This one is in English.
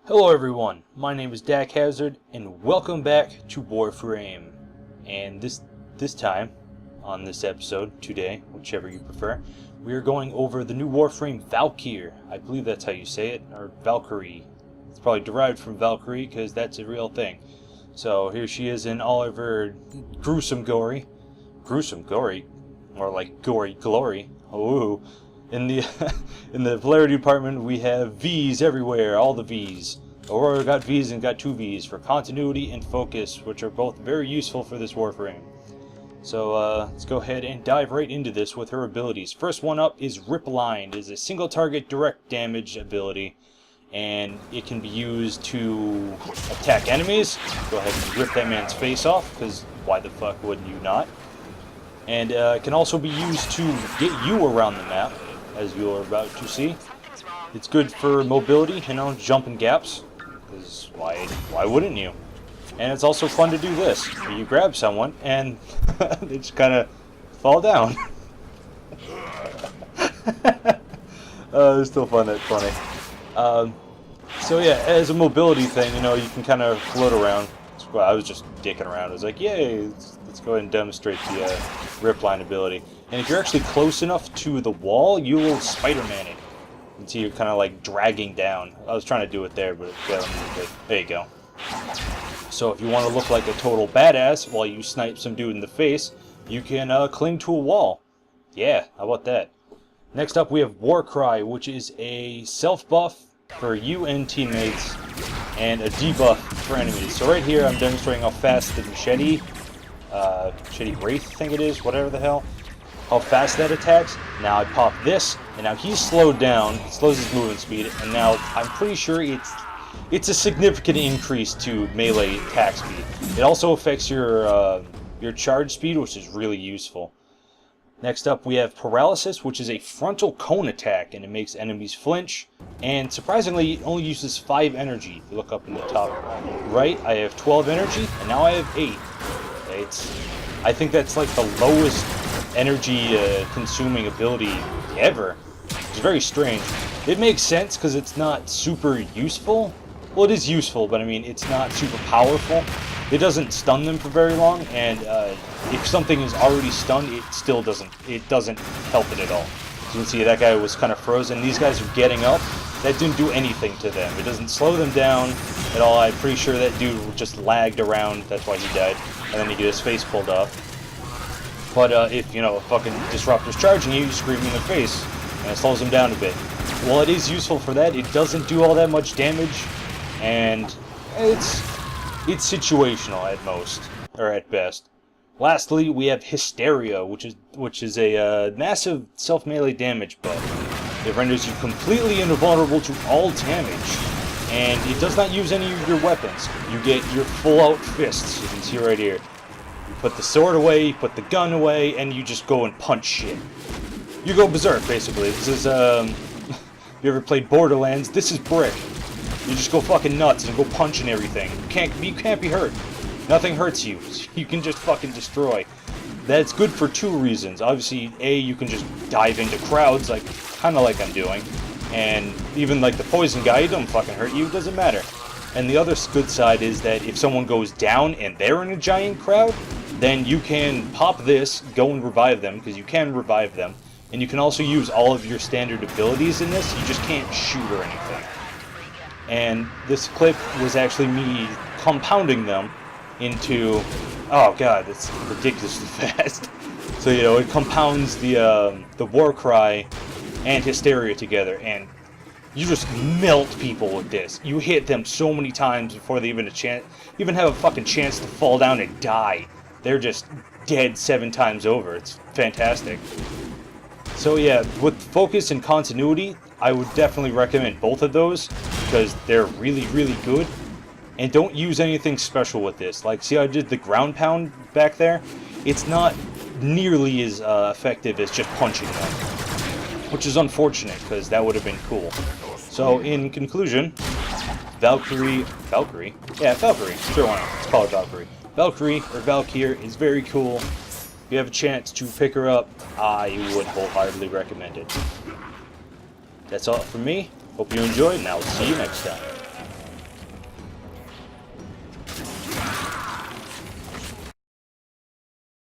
Hello everyone, my name is Dak Hazard, and welcome back to Warframe. And this time, on this episode, today, whichever you prefer, we are going over the new Warframe Valkyr. I believe that's how you say it, or Valkyrie. It's probably derived from Valkyrie, because that's a real thing. So here she is in all of her gruesome glory, more like gory glory. Ooh. In the in the polarity department, we have V's everywhere, all the V's. Aurora got V's and got 2 V's for continuity and focus, which are both very useful for this Warframe. So let's go ahead and dive right into this with her abilities. First one up is Rip Line. It is a single target direct damage ability, and it can be used to attack enemies. Go ahead and rip that man's face off, because why the fuck wouldn't you not? And it can also be used to get you around the map, as you are about to see. It's good for mobility, you know, jumping gaps, because why wouldn't you? And it's also fun to do this, where you grab someone and they just kind of fall down. It's still find that funny. So yeah, as a mobility thing, you know, you can kind of float around. Well, I was just dicking around. I was like, yay, let's go ahead and demonstrate the rip line ability. And if you're actually close enough to the wall, you will Spider-Man it until you're kind of like dragging down. I was trying to do it there, but there you go. So if you want to look like a total badass while you snipe some dude in the face, you can cling to a wall. Yeah, how about that? Next up we have War Cry, which is a self-buff for you and teammates, and a debuff for enemies. So right here I'm demonstrating how fast the machete Wraith, I think it is, whatever the hell, how fast that attacks. Now I pop this, and now he's slowed down, it slows his movement speed, and now I'm pretty sure it's a significant increase to melee attack speed. It also affects your charge speed, which is really useful. Next up we have Paralysis, which is a Frontal Cone attack, and it makes enemies flinch, and surprisingly it only uses 5 energy. If you look up in the top right, I have 12 energy, and now I have 8. I think that's like the lowest energy consuming ability ever. It's very strange. It makes sense because it's not super useful. Well, it is useful, but I mean, it's not super powerful. It doesn't stun them for very long, and if something is already stunned, it still doesn't help it at all. As you can see, that guy was kind of frozen. These guys are getting up. That didn't do anything to them. It doesn't slow them down at all. I'm pretty sure that dude just lagged around. That's why he died. And then he get his face pulled off. But if, you know, a fucking disruptor's charging you, you scream in the face, and it slows them down a bit. While it is useful for that, it doesn't do all that much damage, and it's situational at most, or at best. Lastly, we have Hysteria, which is a massive self-melee damage buff. It renders you completely invulnerable to all damage, and it does not use any of your weapons. You get your full-out fists, you can see right here. You put the sword away, you put the gun away, and you just go and punch shit. You go berserk, basically. This is, if you ever played Borderlands, this is Brick. You just go fucking nuts and go punching everything. You can't be hurt. Nothing hurts you. You can just fucking destroy. That's good for 2 reasons. Obviously, A, you can just dive into crowds, like kind of like I'm doing. And even like the poison guy, he don't fucking hurt you, it doesn't matter. And the other good side is that if someone goes down and they're in a giant crowd, then you can pop this, go and revive them, because you can revive them. And you can also use all of your standard abilities in this, you just can't shoot or anything. And this clip was actually me compounding them into, oh god, it's ridiculously fast. So, you know, it compounds the War Cry and Hysteria together, and you just melt people with this. You hit them so many times before they even have a fucking chance to fall down and die. They're just dead 7 times over. It's fantastic. So yeah, with focus and continuity, I would definitely recommend both of those, because they're really, really good. And don't use anything special with this. Like, see how I did the ground pound back there? It's not nearly as effective as just punching them, which is unfortunate, because that would have been cool. So, in conclusion, Valkyrie? Yeah, Valkyrie. Sure, why not? Let's call it Valkyrie. Valkyrie, or Valkyr, is very cool. If you have a chance to pick her up, I would wholeheartedly recommend it. That's all from me. Hope you enjoyed, and I'll see you next time.